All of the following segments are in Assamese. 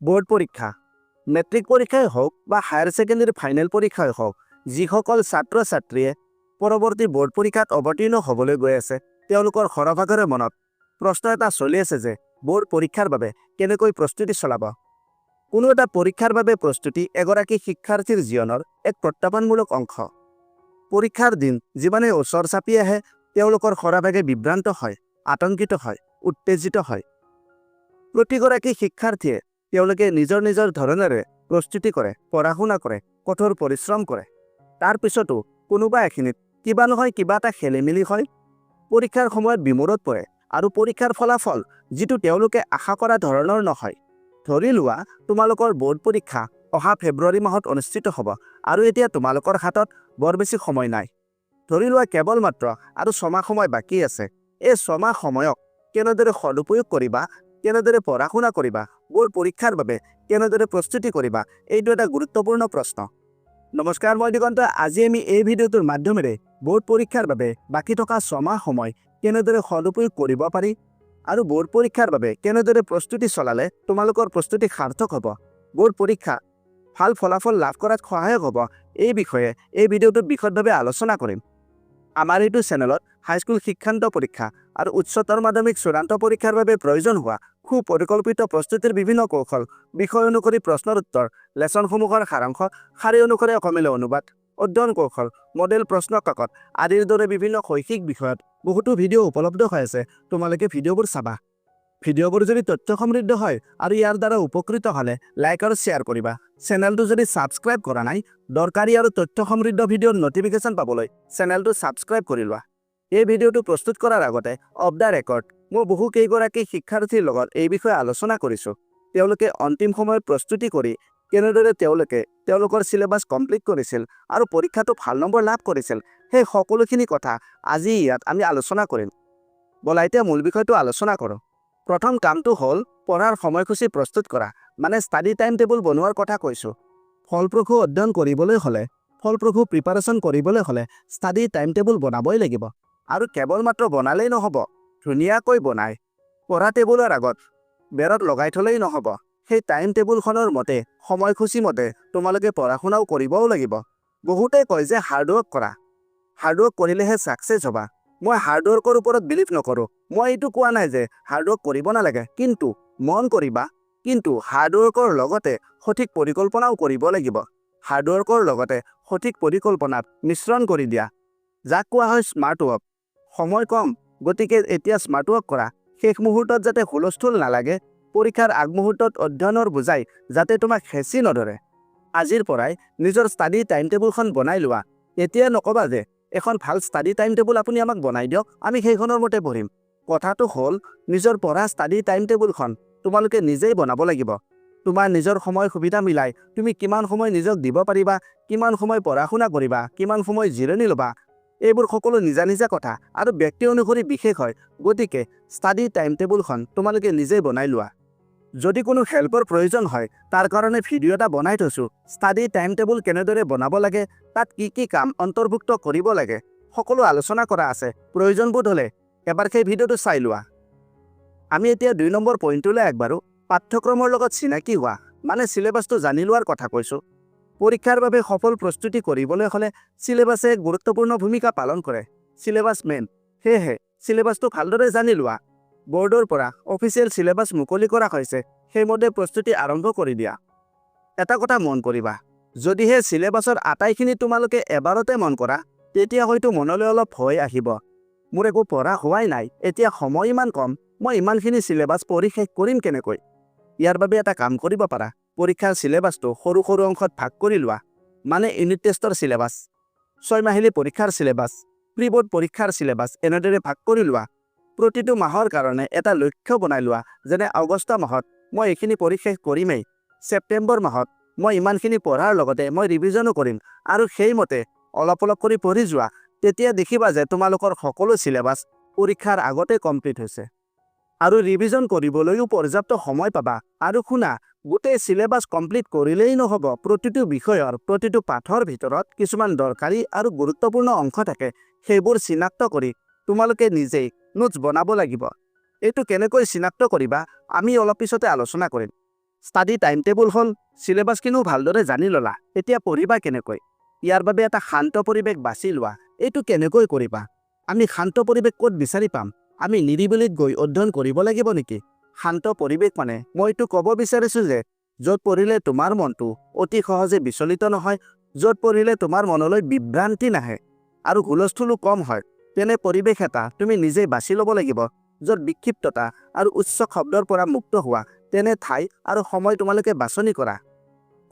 বোৰ্ড পৰীক্ষা মেট্ৰিক পৰীক্ষাই হোক বা হায়াৰ সেকেন্ডাৰি ফাইনেল পৰীক্ষাই হোক যিসকল ছাত্ৰ ছাত্ৰীয়ে পৰৱৰ্তী বোৰ্ড পৰীক্ষাত অৱতীৰ্ণ হ'বলৈ গৈ আছে তেওঁলোকৰ সৰহভাগৰে মনত প্ৰশ্ন এটা চলি আছে যে বোৰ্ড পৰীক্ষাৰ বাবে কেনেকৈ প্ৰস্তুতি চলাব। কোনো এটা পৰীক্ষাৰ বাবে প্ৰস্তুতি এগৰাকী শিক্ষাৰ্থীৰ জীৱনৰ এক প্ৰত্যাহ্বানমূলক অংশ। পৰীক্ষাৰ দিন যিমানে ওচৰ চাপি আহে তেওঁলোকৰ সৰহভাগে বিভ্ৰান্ত হয়, আতংকিত হয়, উত্তেজিত হয়। প্ৰতিগৰাকী শিক্ষাৰ্থীয়ে তেওঁলোকে নিজৰ নিজৰ ধৰণেৰে প্ৰস্তুতি কৰে, পঢ়া শুনা কৰে, কঠোৰ পৰিশ্ৰম কৰে। তাৰ পিছতো কোনোবা এখিনিত কিবা নহয় কিবা এটা খেলিমেলি হয়, পৰীক্ষাৰ সময়ত বিমূৰত পৰে আৰু পৰীক্ষাৰ ফলাফল যিটো তেওঁলোকে আশা কৰা ধৰণৰ নহয়। ধৰি লোৱা তোমালোকৰ বোৰ্ড পৰীক্ষা অহা ফেব্ৰুৱাৰী মাহত অনুষ্ঠিত হ'ব আৰু এতিয়া তোমালোকৰ হাতত বৰ বেছি সময় নাই। ধৰি লোৱা কেৱল মাত্ৰ আৰু 6 মাহ সময় বাকী আছে। এই 6 মাহ সময়ক কেনেদৰে সদুপয়োগ কৰিবা, কেনেদৰে পঢ়া শুনা কৰিবা, বোৰ্ড পৰীক্ষাৰ বাবে কেনেদৰে প্ৰস্তুতি কৰিবা, এইটো এটা গুৰুত্বপূৰ্ণ প্ৰশ্ন। নমস্কাৰ, মই দিগন্ত। আজি আমি এই ভিডিঅ'টোৰ মাধ্যমেৰে বোৰ্ড পৰীক্ষাৰ বাবে বাকী থকা 6 মাহ সময় কেনেদৰে সদুপয়োগ কৰিব পাৰি আৰু বোৰ্ড পৰীক্ষাৰ বাবে কেনেদৰে প্ৰস্তুতি চলালে তোমালোকৰ প্ৰস্তুতি সাৰ্থক হ'ব, বোৰ্ড পৰীক্ষা ভাল ফলাফল লাভ কৰাত সহায়ক হ'ব, এই বিষয়ে এই ভিডিঅ'টোত বিশদভাৱে আলোচনা কৰিম। আমাৰ এইটো চেনেলত হাইস্কুল শিক্ষান্ত পৰীক্ষা আৰু উচ্চতৰ মাধ্যমিক চূড়ান্ত পৰীক্ষাৰ বাবে প্ৰয়োজন হোৱা সুপৰিকল্পিত প্ৰস্তুতিৰ বিভিন্ন কৌশল, বিষয় অনুসৰি প্ৰশ্নৰ উত্তৰ, লেচনসমূহৰ সাৰাংশ, শাৰী অনুসৰি অসমীয়া অনুবাদ, অধ্যয়ন কৌশল, মডেল প্ৰশ্ন কাকত আদিৰ দৰে বিভিন্ন শৈক্ষিক বিষয়ত বহুতো ভিডিঅ' উপলব্ধ হৈ আছে। তোমালোকে ভিডিঅ'বোৰ চাবা। ভিডিঅ'বোৰ যদি তথ্য সমৃদ্ধ হয় আৰু ইয়াৰ দ্বাৰা উপকৃত হ'লে লাইক আৰু শ্বেয়াৰ কৰিবা। চেনেলটো যদি ছাবস্ক্ৰাইব কৰা নাই, দৰকাৰী আৰু তথ্য সমৃদ্ধ ভিডিঅ'ৰ নটিফিকেশ্যন পাবলৈ চেনেলটো ছাবস্ক্ৰাইব কৰি লোৱা। এই ভিডিঅ'টো প্ৰস্তুত কৰাৰ আগতে অফ দ্য ৰেকৰ্ড মই বহু কেইগৰাকী শিক্ষাৰ্থীৰ লগত এই বিষয়ে আলোচনা কৰিছোঁ। তেওঁলোকে অন্তিম সময়ত প্ৰস্তুতি কৰি কেনেদৰে তেওঁলোকৰ চিলেবাছ কমপ্লিট কৰিছিল আৰু পৰীক্ষাটো ভাল নম্বৰ লাভ কৰিছিল, সেই সকলোখিনি কথা আজি ইয়াত আমি আলোচনা কৰিম। ব'লা এতিয়া মূল বিষয়টো আলোচনা কৰোঁ। প্ৰথম কামটো হ'ল পঢ়াৰ সময়সূচী প্ৰস্তুত কৰা, মানে ষ্টাডি টাইম টেবুল বনোৱাৰ কথা কৈছোঁ। ফলপ্ৰসূ অধ্যয়ন কৰিবলৈ হ'লে, ফলপ্ৰসূ প্ৰিপাৰেশ্যন কৰিবলৈ হ'লে ষ্টাডি টাইম টেবুল বনাবই লাগিব। আৰু কেৱল মাত্ৰ বনালেই নহ'ব, ধুনীয়াকৈ বনাই পঢ়া টেবুলৰ আগত বেৰত লগাই থ'লেই নহ'ব। সেই টাইম টেবুলখনৰ মতে, সময়সূচী মতে তোমালোকে পঢ়া শুনাও কৰিবও লাগিব। বহুতে কয় যে হাৰ্ডৱৰ্ক কৰা, হাৰ্ডৱৰ্ক কৰিলেহে ছাকচেছ হ'বা। মই হাৰ্ডৱৰ্কৰ ওপৰত বিলিভ নকৰোঁ। মই এইটো কোৱা নাই যে হাৰ্ডৱৰ্ক কৰিব নালাগে, কিন্তু মন কৰিবা, কিন্তু হাৰ্ডৱৰ্কৰ লগতে সঠিক পৰিকল্পনাও কৰিব লাগিব। হাৰ্ডৱৰ্কৰ লগতে সঠিক পৰিকল্পনাত মিশ্ৰণ কৰি দিয়া, যাক কোৱা হয় স্মাৰ্ট ৱৰ্ক। সময় কম, গতিকে এতিয়া স্মাৰ্ট ৱৰ্ক কৰা। শেষ মুহূৰ্তত যাতে হুলস্থুল নালাগে, পৰীক্ষাৰ আগমুহূৰ্তত অধ্যয়নৰ বুজাই যাতে তোমাক হেঁচি নধৰে। আজিৰ পৰাই নিজৰ ষ্টাডি টাইম টেবুলখন বনাই লোৱা। এতিয়া নক'বা যে এখন ভাল ষ্টাডি টাইম টেবুল আপুনি আমাক বনাই দিয়ক, আমি সেইখনৰ মতে পঢ়িম। কথাটো হ'ল নিজৰ পঢ়া ষ্টাডি টাইম টেবুলখন তোমালোকে নিজেই বনাব লাগিব। তোমাৰ নিজৰ সময় সুবিধা মিলাই তুমি কিমান সময় নিজক দিব পাৰিবা, কিমান সময় পঢ়া শুনা কৰিবা, কিমান সময় জিৰণি ল'বা, এইবোৰ সকলো নিজা নিজা কথা আৰু ব্যক্তি অনুসৰি বিশেষ হয়। গতিকে ষ্টাডি টাইম টেবুলখন তোমালোকে নিজেই বনাই লোৱা। যদি কোনো হেল্পৰ প্ৰয়োজন হয়, তাৰ কাৰণে ভিডিঅ' এটা বনাই থৈছোঁ। ষ্টাডি টাইম টেবুল কেনেদৰে বনাব লাগে, তাত কি কি কাম অন্তৰ্ভুক্ত কৰিব লাগে, সকলো আলোচনা কৰা আছে। প্ৰয়োজনবোধ হ'লে এবাৰ সেই ভিডিঅ'টো চাই লোৱা। আমি এতিয়া 2 নম্বৰ পইণ্টটোলৈ আগবাঢ়ো। পাঠ্যক্ৰমৰ লগত চিনাকি হোৱা, মানে চিলেবাছটো জানি লোৱাৰ কথা কৈছোঁ। পৰীক্ষাৰ বাবে সফল প্ৰস্তুতি কৰিবলৈ হ'লে চিলেবাছে এক গুৰুত্বপূৰ্ণ ভূমিকা পালন কৰে। চিলেবাছ মেইন, সেয়েহে চিলেবাছটো ভালদৰে জানি লোৱা। বৰ্ডৰ পৰা অফিচিয়েল চিলেবাছ মুকলি কৰা হৈছে, সেইমতে প্ৰস্তুতি আৰম্ভ কৰি দিয়া। এটা কথা মন কৰিবা, যদিহে চিলেবাছৰ আটাইখিনি তোমালোকে এবাৰতে মন কৰা, তেতিয়া হয়তো মনলৈ অলপ ভয় আহিব। মোৰ একো পঢ়া হোৱাই নাই, এতিয়া সময় ইমান কম, মই ইমানখিনি চিলেবাছ পঢ়ি শেষ কৰিম কেনেকৈ? ইয়াৰ বাবে এটা কাম কৰিব পাৰা, পৰীক্ষাৰ চিলেবাছটো সৰু সৰু অংশত ভাগ কৰি লোৱা। মানে ইউনিট টেষ্টৰ চিলেবাছ, 6 মাহিলী পৰীক্ষাৰ চিলেবাছ, প্ৰি বৰ্ড পৰীক্ষাৰ চিলেবাছ এনেদৰে ভাগ কৰি লোৱা। প্ৰতিটো মাহৰ কাৰণে এটা লক্ষ্য বনাই লোৱা, যেনে আগষ্ট মাহত মই এইখিনি পঢ়ি শেষ কৰিমেই, ছেপ্টেম্বৰ মাহত মই ইমানখিনি পঢ়াৰ লগতে মই ৰিভিজনো কৰিম, আৰু সেইমতে অলপ অলপ কৰি পঢ়ি যোৱা। তেতিয়া দেখিবা যে তোমালোকৰ সকলো চিলেবাছ পৰীক্ষাৰ আগতে কমপ্লিট হৈছে আৰু ৰিভিজন কৰিবলৈও পৰ্যাপ্ত সময় পাবা। আৰু শুনা, গোটেই চিলেবাছ কমপ্লিট কৰিলেই নহ'ব। প্ৰতিটো বিষয়ৰ, প্ৰতিটো পাঠৰ ভিতৰত কিছুমান দৰকাৰী আৰু গুৰুত্বপূৰ্ণ অংশ থাকে, সেইবোৰ চিনাক্ত কৰি তোমালোকে নিজেই নোটছ বনাব লাগিব। এইটো কেনেকৈ চিনাক্ত কৰিবা আমি অলপ পিছতে আলোচনা কৰিম। ষ্টাডি টাইম টেবুল হ'ল, চিলেবাছখিনিও ভালদৰে জানি ল'লা, এতিয়া পঢ়িবা কেনেকৈ? ইয়াৰ বাবে এটা শান্ত পৰিৱেশ বাছি লোৱা। এইটো কেনেকৈ কৰিবা? আমি শান্ত পৰিৱেশ ক'ত বিচাৰি পাম? আমি নিৰিবিলিত গৈ অধ্যয়ন কৰিব লাগিব নেকি? শান্ত পৰিৱেশ মানে মই এইটো ক'ব বিচাৰিছোঁ যে য'ত পঢ়িলে তোমাৰ মনটো অতি সহজে বিচলিত নহয়, য'ত পঢ়িলে তোমাৰ মনলৈ বিভ্ৰান্তি নাহে আৰু হুলস্থুলো কম হয়, তেনে পৰিৱেশ এটা তুমি নিজেই বাছি ল'ব লাগিব। য'ত বিক্ষিপ্ততা আৰু উচ্চ শব্দৰ পৰা মুক্ত হোৱা, তেনে ঠাই আৰু সময় তোমালোকে বাছনি কৰা।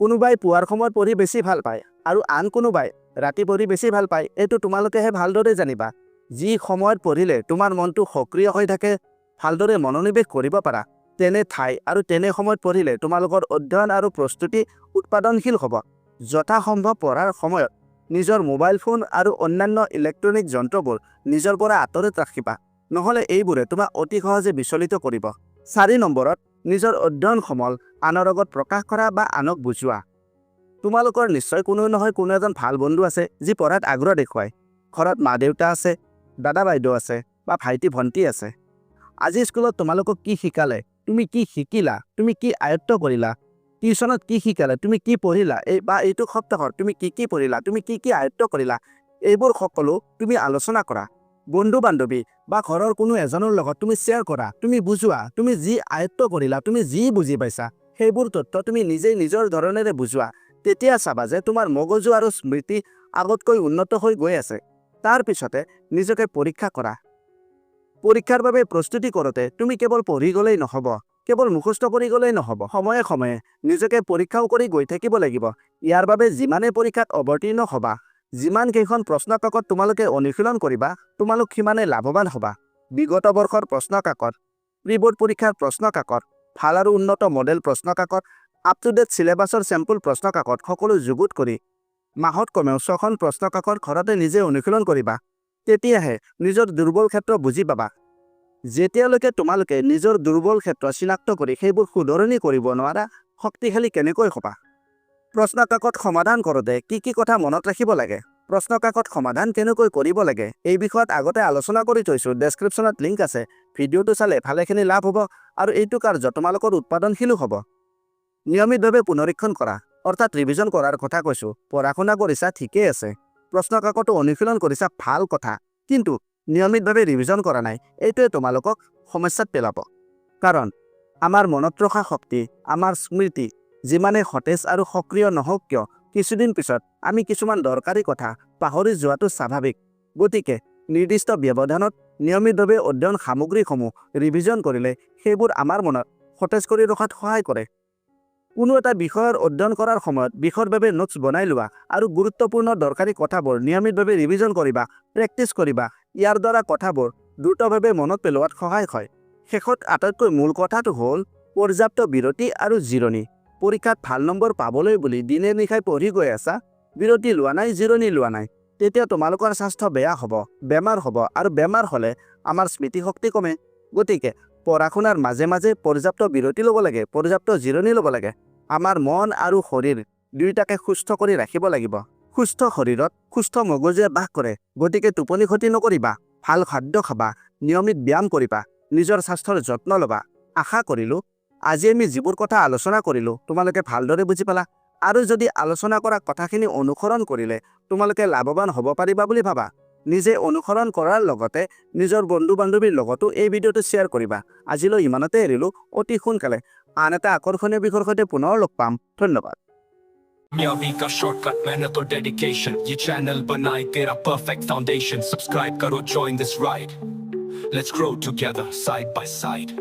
কোনোবাই পুৱাৰ সময়ত পঢ়ি বেছি ভাল পায় আৰু আন কোনোবাই ৰাতি পঢ়ি বেছি ভাল পায়, এইটো তোমালোকেহে ভালদৰে জানিবা। যি সময়ত পঢ়িলে তোমাৰ মনটো সক্ৰিয় হৈ থাকে, ভালদৰে মনোনিৱেশ কৰিব পাৰা, তেনে ঠাই আৰু তেনে সময়ত পঢ়িলে তোমালোকৰ অধ্যয়ন আৰু প্ৰস্তুতি উৎপাদনশীল হ'ব। যথাসম্ভৱ পঢ়াৰ সময়ত নিজৰ মোবাইল ফোন আৰু অন্যান্য ইলেক্ট্ৰনিক যন্ত্ৰবোৰ নিজৰ পৰা আঁতৰত ৰাখিবা, নহ'লে এইবোৰে তোমাক অতি সহজে বিচলিত কৰিব। 4 নম্বৰত নিজৰ অধ্যয়ন সমল আনৰ আগত প্ৰকাশ কৰা বা আনক বুজোৱা। তোমালোকৰ নিশ্চয় কোনো নহয় কোনো এজন ভাল বন্ধু আছে যি পঢ়াত আগ্ৰহ দেখুৱায়। ঘৰত মা দেউতা আছে, দাদা বাইদেউ আছে বা ভাইটি ভণ্টি আছে। আজি স্কুলত তোমালোকক কি শিকালে, তুমি কি শিকিলা, তুমি কি আয়ত্ত কৰিলা? টিউশ্যনত কি শিকালে, তুমি কি পঢ়িলা, এইটো সপ্তাহত তুমি কি পঢ়িলা, তুমি কি আয়ত্ত কৰিলা, এইবোৰ সকলো তুমি আলোচনা কৰা। বন্ধু বান্ধৱী বা ঘৰৰ কোনো এজনৰ লগত তুমি শ্বেয়াৰ কৰা, তুমি বুজোৱা। তুমি যি আয়ত্ত কৰিলা, তুমি যি বুজি পাইছা, সেইবোৰ তথ্য তুমি নিজেই নিজৰ ধৰণেৰে বুজোৱা। তেতিয়া চাবা যে তোমাৰ মগজু আৰু স্মৃতি আগতকৈ উন্নত হৈ গৈ আছে। তাৰ পিছতে নিজকে পৰীক্ষা কৰা। পৰীক্ষাৰ বাবে প্ৰস্তুতি কৰোঁতে তুমি কেৱল পঢ়ি গ'লেই নহ'ব, কেৱল মুখস্থ কৰি গ'লেই নহ'ব, সময়ে সময়ে নিজকে পৰীক্ষাও কৰি গৈ থাকিব লাগিব। ইয়াৰ বাবে যিমানে পৰীক্ষাত অৱতীৰ্ণ হ'বা, যিমান কেইখন প্ৰশ্ন কাকত তোমালোকে অনুশীলন কৰিবা, তোমালোক সিমানে লাভৱান হ'বা। বিগত বৰ্ষৰ প্ৰশ্ন কাকত, প্ৰি বৰ্ড পৰীক্ষাৰ প্ৰশ্ন কাকত, ভাল আৰু উন্নত মডেল প্ৰশ্ন কাকত, আপ টু ডেট চিলেবাছৰ চেম্পুল প্ৰশ্ন কাকত সকলো যুগুত কৰি মাহত কমেও 6খন প্ৰশ্ন কাকত ঘৰতে নিজে অনুশীলন কৰিবা। তেতিয়াহে নিজৰ দুৰ্বল ক্ষেত্ৰ বুজি পাবা। যেতিয়ালৈকে তোমালোকে নিজৰ দুৰ্বল ক্ষেত্ৰ চিনাক্ত কৰি সেইবোৰ শুধৰণি কৰিব নোৱাৰা, শক্তিশালী কেনেকৈ হ'বা? প্ৰশ্ন কাকত সমাধান কৰোঁতে কি কথা মনত ৰাখিব লাগে? প্ৰশ্ন কাকত সমাধান কেনেকৈ কৰিব লাগে, এই বিষয়ত আগতে আলোচনা কৰি থৈছোঁ। ডেছক্ৰিপশ্যনত লিংক আছে। ভিডিঅ'টো চালে ভালেখিনি লাভ হ'ব আৰু এইটো কাৰ্য তোমালোকৰ উৎপাদনশীলো হ'ব। নিয়মিতভাৱে পুনৰীক্ষণ কৰা, অৰ্থাৎ ৰিভিজন কৰাৰ কথা কৈছোঁ। পঢ়া শুনা কৰিছা, ঠিকেই আছে, প্ৰশ্ন কাকতো অনুশীলন কৰিছা, ভাল কথা, কিন্তু নিয়মিতভাৱে ৰিভিজন কৰা নাই, এইটোৱে তোমালোকক সমস্যাত পেলাব। কাৰণ আমাৰ মনত ৰখা শক্তি, আমাৰ স্মৃতি যিমানে সতেজ আৰু সক্ৰিয় নহওক কিয়, কিছুদিন পিছত আমি কিছুমান দৰকাৰী কথা পাহৰি যোৱাটো স্বাভাৱিক। গতিকে নিৰ্দিষ্ট ব্যৱধানত নিয়মিতভাৱে অধ্যয়ন সামগ্ৰীসমূহ ৰিভিজন কৰিলে সেইবোৰ আমাৰ মনত সতেজ কৰি ৰখাত সহায় কৰে। কোনো এটা বিষয়ৰ অধ্যয়ন কৰাৰ সময়ত বিষয়ৰ বাবে নোটছ বনাই লোৱা আৰু গুৰুত্বপূৰ্ণ দৰকাৰী কথাবোৰ নিয়মিতভাৱে ৰিভিজন কৰিবা, প্ৰেক্টিছ কৰিবা। ইয়াৰ দ্বাৰা কথাবোৰ দ্ৰুতভাৱে মনত পেলোৱাত সহায় হয়। শেষত আটাইতকৈ মূল কথাটো হ'ল পৰ্যাপ্ত বিৰতি আৰু জিৰণি। পৰীক্ষাত ভাল নম্বৰ পাবলৈ বুলি দিনে নিশাই পঢ়ি গৈ আছা, বিৰতি লোৱা নাই, জিৰণি লোৱা নাই, তেতিয়া তোমালোকৰ স্বাস্থ্য বেয়া হ'ব, বেমাৰ হ'ব, আৰু বেমাৰ হ'লে আমাৰ স্মৃতিশক্তি কমে। গতিকে পঢ়া শুনাৰ মাজে মাজে পৰ্যাপ্ত বিৰতি ল'ব লাগে, পৰ্যাপ্ত জিৰণি ল'ব লাগে। আমাৰ মন আৰু শৰীৰ দুয়োটাকে সুস্থ কৰি ৰাখিব লাগিব। সুস্থ শৰীৰত সুস্থ মগজুৱে বাস কৰে। গতিকে টোপনি ক্ষতি নকৰিবা, ভাল খাদ্য খাবা, নিয়মিত ব্যায়াম কৰিবা, নিজৰ স্বাস্থ্যৰ যত্ন ল'বা। আশা কৰিলোঁ আজি আমি যিবোৰ কথা আলোচনা কৰিলোঁ তোমালোকে ভালদৰে বুজি পালা, আৰু যদি আলোচনা কৰা কথাখিনি অনুসৰণ কৰিলে তোমালোকে লাভৱান হ'ব পাৰিবা বুলি ভাবা, নিজে অনুসৰণ কৰাৰ লগতে নিজৰ বন্ধু বান্ধৱীৰ লগতো এই ভিডিঅ'টো শ্বেয়াৰ কৰিবা। আজিলৈ ইমানতে এৰিলোঁ। অতি সোনকালে আন এটা আকৰ্ষণীয় বিষয়ৰ সৈতে পুনৰ লগ পাম। ধন্যবাদ। कामयाबी का शॉर्टकट, मेहनत और डेडिकेशन, ये चैनल बनाए तेरा परफेक्ट फाउंडेशन। सब्सक्राइब करो, join this ride, let's grow together side by side।